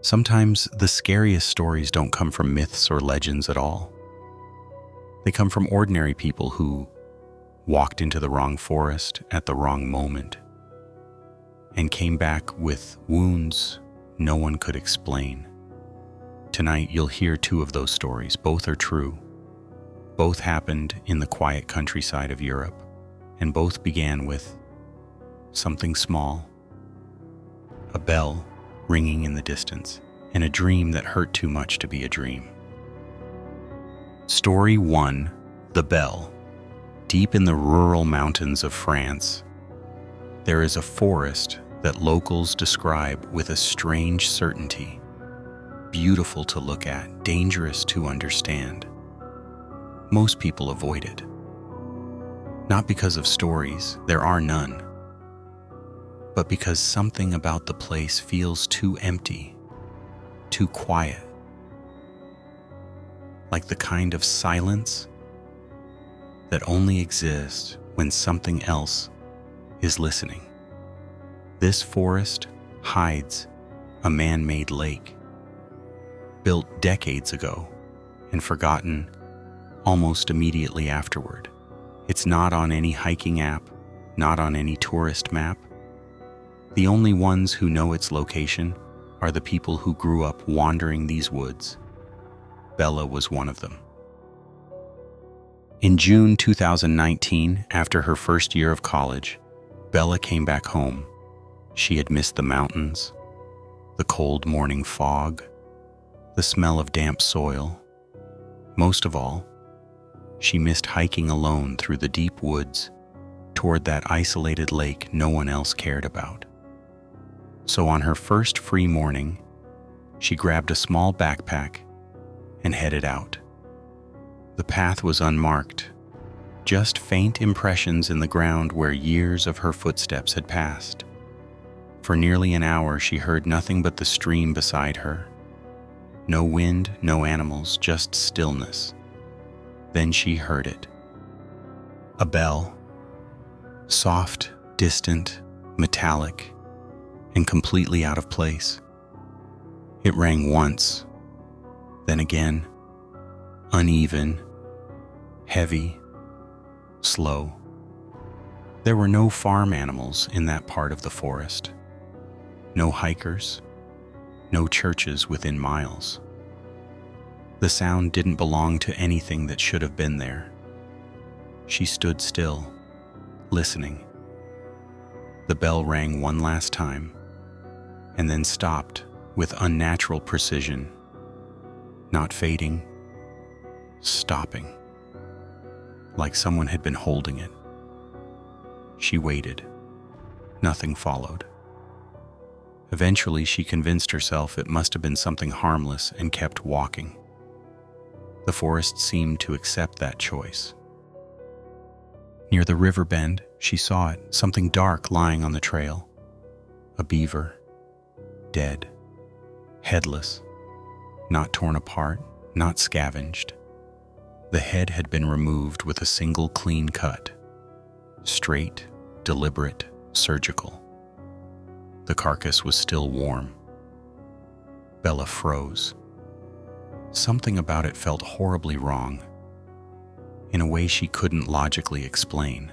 Sometimes the scariest stories don't come from myths or legends at all. They come from ordinary people who walked into the wrong forest at the wrong moment and came back with wounds no one could explain. Tonight you'll hear two of those stories. Both are true. Both happened in the quiet countryside of Europe, and both began with something small, a bell ringing in the distance, and a dream that hurt too much to be a dream. Story 1: The Bell. Deep in the rural mountains of France, there is a forest that locals describe with a strange certainty. Beautiful to look at, dangerous to understand. Most people avoid it. Not because of stories, there are none, but because something about the place feels too empty, too quiet. Like the kind of silence that only exists when something else is listening. This forest hides a man-made lake, built decades ago and forgotten almost immediately afterward. It's not on any hiking app, not on any tourist map. The only ones who know its location are the people who grew up wandering these woods. Bella was one of them. In June 2019, after her first year of college, Bella came back home. She had missed the mountains, the cold morning fog, the smell of damp soil. Most of all, she missed hiking alone through the deep woods toward that isolated lake no one else cared about. So on her first free morning, she grabbed a small backpack and headed out. The path was unmarked, just faint impressions in the ground where years of her footsteps had passed. For nearly an hour, she heard nothing but the stream beside her. No wind, no animals, just stillness. Then she heard it. A bell. Soft, distant, metallic, and completely out of place. It rang once, then again, uneven, heavy, slow. There were no farm animals in that part of the forest. No hikers, no churches within miles. The sound didn't belong to anything that should have been there. She stood still, listening. The bell rang one last time, and then stopped with unnatural precision, not fading, stopping, like someone had been holding it. She waited. Nothing followed. Eventually, she convinced herself it must have been something harmless and kept walking. The forest seemed to accept that choice. Near the river bend, she saw it, something dark lying on the trail. A beaver, dead, headless, not torn apart, not scavenged. The head had been removed with a single clean cut, straight, deliberate, surgical. The carcass was still warm. Bella froze. Something about it felt horribly wrong, in a way she couldn't logically explain.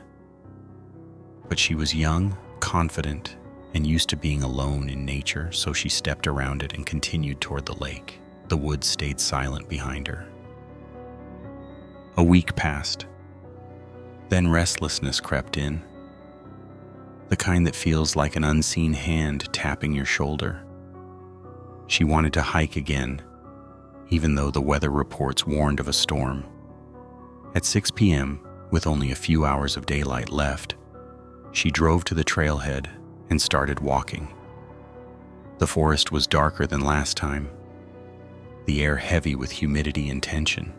But she was young, confident, and used to being alone in nature, so she stepped around it and continued toward the lake. The woods stayed silent behind her. A week passed. Then restlessness crept in, the kind that feels like an unseen hand tapping your shoulder. She wanted to hike again, even though the weather reports warned of a storm. At 6 p.m., with only a few hours of daylight left, she drove to the trailhead and started walking. The forest was darker than last time, the air heavy with humidity and tension.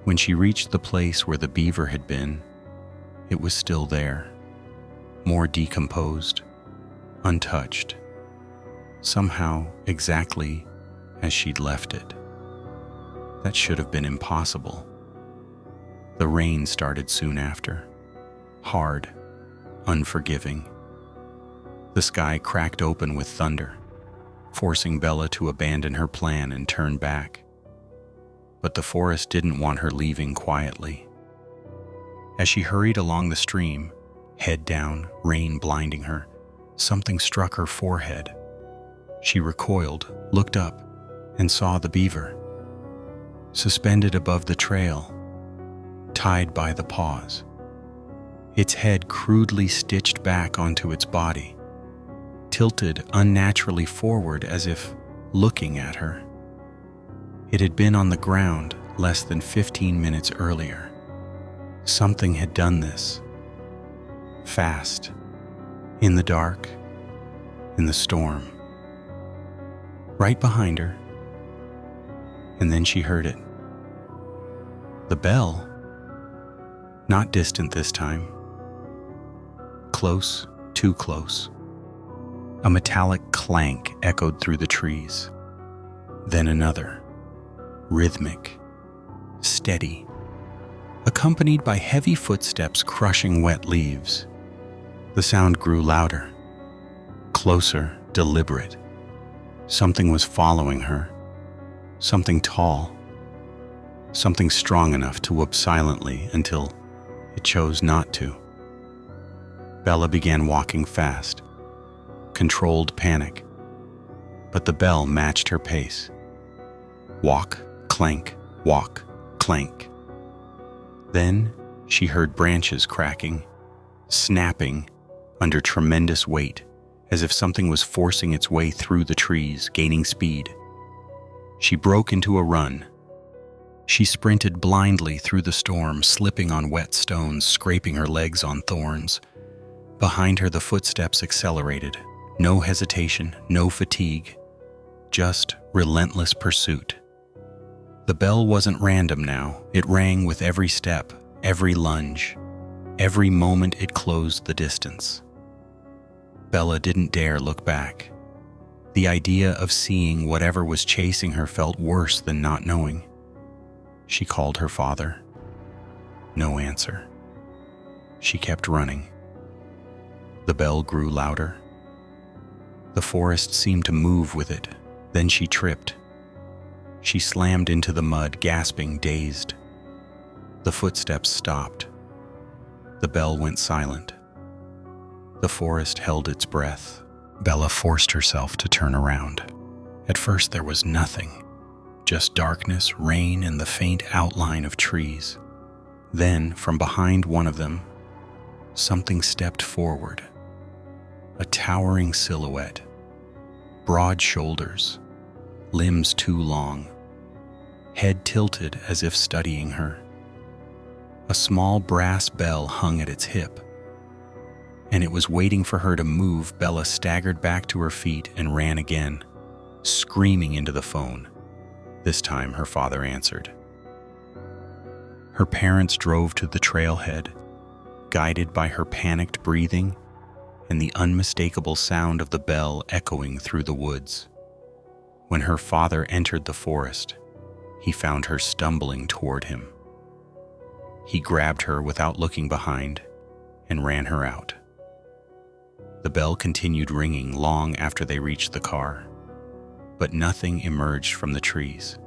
When she reached the place where the beaver had been, it was still there, more decomposed, untouched, somehow exactly as she'd left it. That should have been impossible. The rain started soon after, hard, unforgiving. The sky cracked open with thunder, forcing Bella to abandon her plan and turn back. But the forest didn't want her leaving quietly. As she hurried along the stream, head down, rain blinding her, something struck her forehead. She recoiled, looked up, and saw the beaver, suspended above the trail, tied by the paws. Its head crudely stitched back onto its body, tilted unnaturally forward as if looking at her. It had been on the ground less than 15 minutes earlier. Something had done this. Fast. In the dark. In the storm. Right behind her. And then she heard it. The bell. Not distant this time. Close, too close. A metallic clank echoed through the trees. Then another. Rhythmic. Steady. Accompanied by heavy footsteps crushing wet leaves. The sound grew louder. Closer, deliberate. Something was following her. Something tall. Something strong enough to whoop silently until it chose not to. Bella began walking fast. Controlled panic. But the bell matched her pace. Walk, clank, walk, clank. Then she heard branches cracking, snapping under tremendous weight, as if something was forcing its way through the trees, gaining speed. She broke into a run. She sprinted blindly through the storm, slipping on wet stones, scraping her legs on thorns. Behind her, the footsteps accelerated. No hesitation, no fatigue, just relentless pursuit. The bell wasn't random now. It rang with every step, every lunge, every moment it closed the distance. Bella didn't dare look back. The idea of seeing whatever was chasing her felt worse than not knowing. She called her father. No answer. She kept running. The bell grew louder. The forest seemed to move with it. Then she tripped. She slammed into the mud, gasping, dazed. The footsteps stopped. The bell went silent. The forest held its breath. Bella forced herself to turn around. At first there was nothing. Just darkness, rain, and the faint outline of trees. Then, from behind one of them, something stepped forward. A towering silhouette. Broad shoulders. Limbs too long. Head tilted as if studying her. A small brass bell hung at its hip. And it was waiting for her to move. Bella staggered back to her feet and ran again, screaming into the phone. This time her father answered. Her parents drove to the trailhead, guided by her panicked breathing and the unmistakable sound of the bell echoing through the woods. When her father entered the forest, he found her stumbling toward him. He grabbed her without looking behind and ran her out. The bell continued ringing long after they reached the car, but nothing emerged from the trees.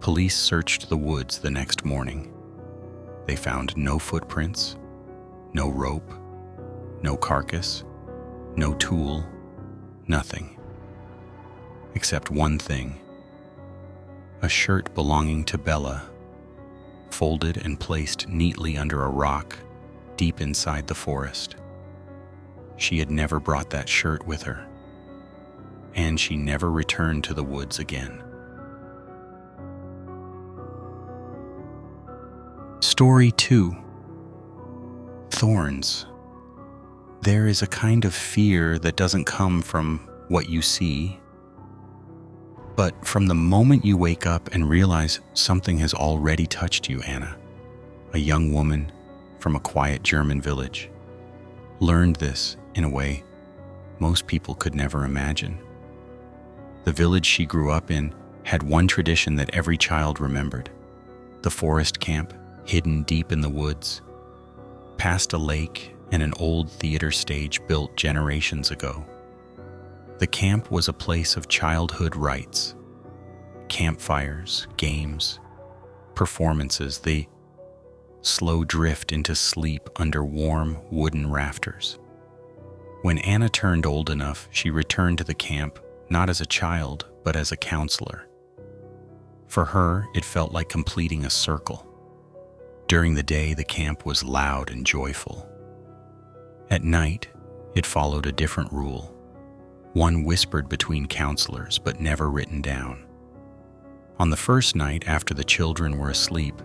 Police searched the woods the next morning. They found no footprints, no rope, no carcass, no tool, nothing. Except one thing. A shirt belonging to Bella, folded and placed neatly under a rock deep inside the forest. She had never brought that shirt with her, and she never returned to the woods again. Story 2. Thorns. There is a kind of fear that doesn't come from what you see, but from the moment you wake up and realize something has already touched you. Anna, a young woman from a quiet German village, learned this in a way most people could never imagine. The village she grew up in had one tradition that every child remembered: the forest camp, hidden deep in the woods, past a lake and an old theater stage built generations ago. The camp was a place of childhood rites, campfires, games, performances, the slow drift into sleep under warm wooden rafters. When Anna turned old enough, she returned to the camp not as a child, but as a counselor. For her, it felt like completing a circle. During the day, the camp was loud and joyful. At night, it followed a different rule, one whispered between counselors but never written down. On the first night after the children were asleep,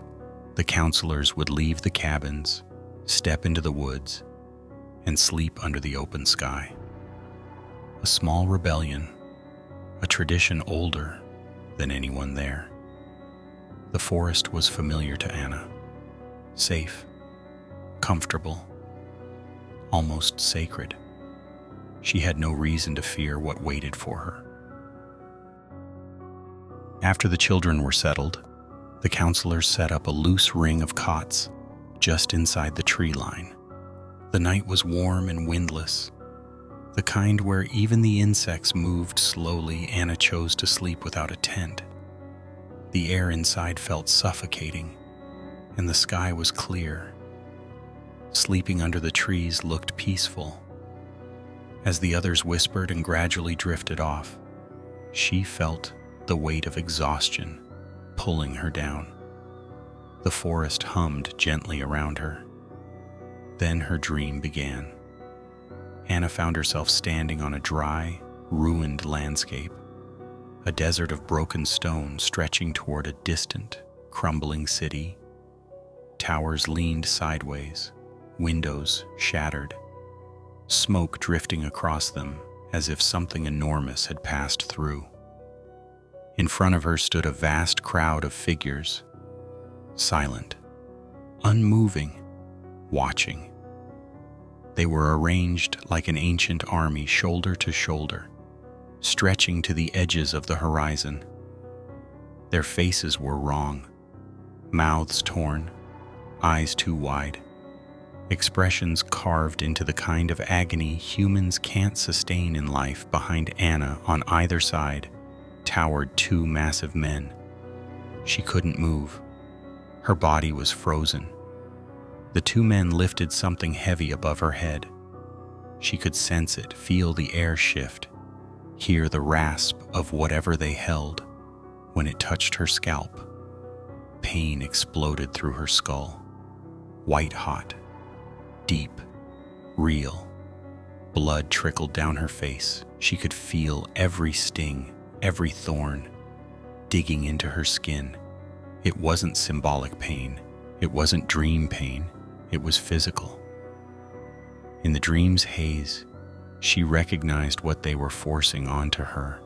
the counselors would leave the cabins, step into the woods, and sleep under the open sky. A small rebellion, a tradition older than anyone there. The forest was familiar to Anna, safe, comfortable, almost sacred. She had no reason to fear what waited for her. After the children were settled, the counselors set up a loose ring of cots just inside the tree line. The night was warm and windless, the kind where even the insects moved slowly. Anna chose to sleep without a tent. The air inside felt suffocating, and the sky was clear. Sleeping under the trees looked peaceful. As the others whispered and gradually drifted off, she felt the weight of exhaustion pulling her down. The forest hummed gently around her. Then her dream began. Anna found herself standing on a dry, ruined landscape, a desert of broken stone stretching toward a distant, crumbling city. Towers leaned sideways, windows shattered, smoke drifting across them as if something enormous had passed through. In front of her stood a vast crowd of figures, silent, unmoving, watching. They were arranged like an ancient army, shoulder to shoulder, stretching to the edges of the horizon. Their faces were wrong, mouths torn, eyes too wide, expressions carved into the kind of agony humans can't sustain in life. Behind Anna, on either side, towered two massive men. She couldn't move. Her body was frozen. The two men lifted something heavy above her head. She could sense it, feel the air shift, hear the rasp of whatever they held. When it touched her scalp, pain exploded through her skull. White hot, deep, real. Blood trickled down her face. She could feel every sting, every thorn, digging into her skin. It wasn't symbolic pain. It wasn't dream pain. It was physical. In the dream's haze, she recognized what they were forcing onto her.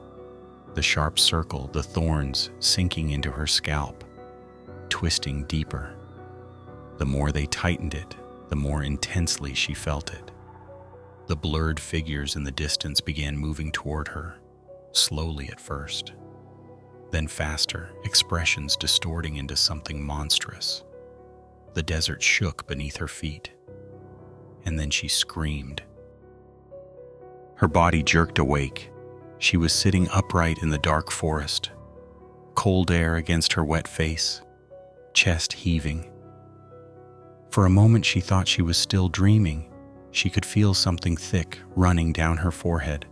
The sharp circle, the thorns sinking into her scalp, twisting deeper. The more they tightened it, the more intensely she felt it. The blurred figures in the distance began moving toward her, slowly at first, then faster, expressions distorting into something monstrous. The desert shook beneath her feet, and then she screamed. Her body jerked awake. She was sitting upright in the dark forest, cold air against her wet face, chest heaving. For a moment she thought she was still dreaming. She could feel something thick running down her forehead.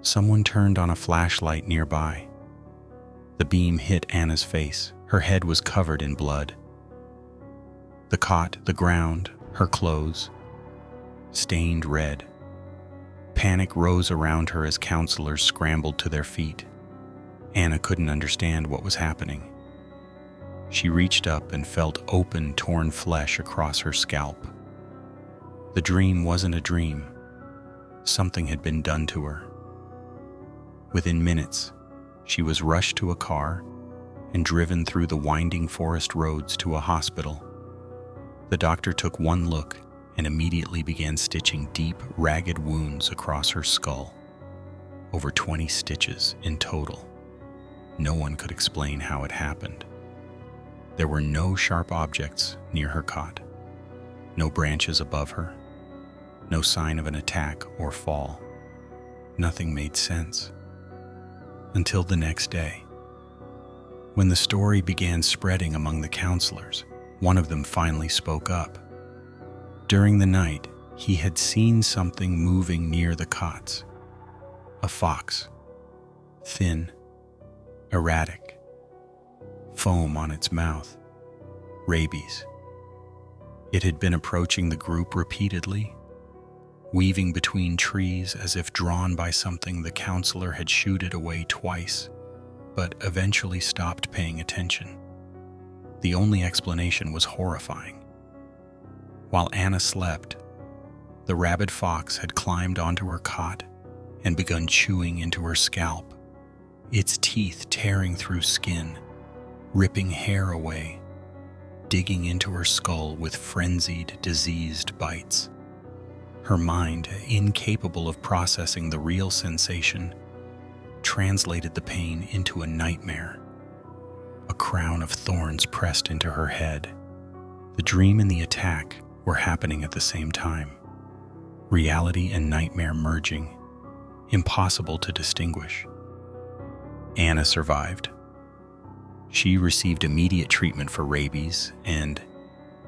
Someone turned on a flashlight nearby. The beam hit Anna's face. Her head was covered in blood. The cot, the ground, her clothes, stained red. Panic rose around her as counselors scrambled to their feet. Anna couldn't understand what was happening. She reached up and felt open, torn flesh across her scalp. The dream wasn't a dream. Something had been done to her. Within minutes, she was rushed to a car and driven through the winding forest roads to a hospital. The doctor took one look and immediately began stitching deep, ragged wounds across her skull. Over 20 stitches in total. No one could explain how it happened. There were no sharp objects near her cot, no branches above her, no sign of an attack or fall. Nothing made sense. Until the next day. When the story began spreading among the counselors, one of them finally spoke up. During the night, he had seen something moving near the cots. A fox. Thin, erratic, foam on its mouth, rabies. It had been approaching the group repeatedly, weaving between trees as if drawn by something. The counselor had shooed it away twice, but eventually stopped paying attention. The only explanation was horrifying. While Anna slept, the rabid fox had climbed onto her cot and begun chewing into her scalp, its teeth tearing through skin, ripping hair away, digging into her skull with frenzied, diseased bites. Her mind, incapable of processing the real sensation, translated the pain into a nightmare. A crown of thorns pressed into her head. The dream and the attack were happening at the same time. Reality and nightmare merging, impossible to distinguish. Anna survived. She received immediate treatment for rabies and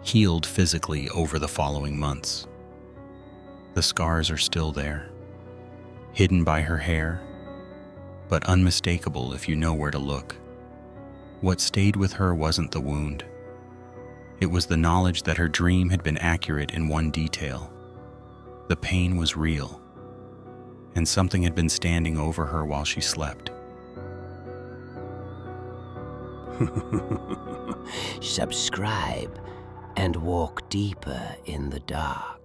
healed physically over the following months. The scars are still there, hidden by her hair, but unmistakable if you know where to look. What stayed with her wasn't the wound. It was the knowledge that her dream had been accurate in one detail. The pain was real, and something had been standing over her while she slept. Subscribe and walk deeper in the dark.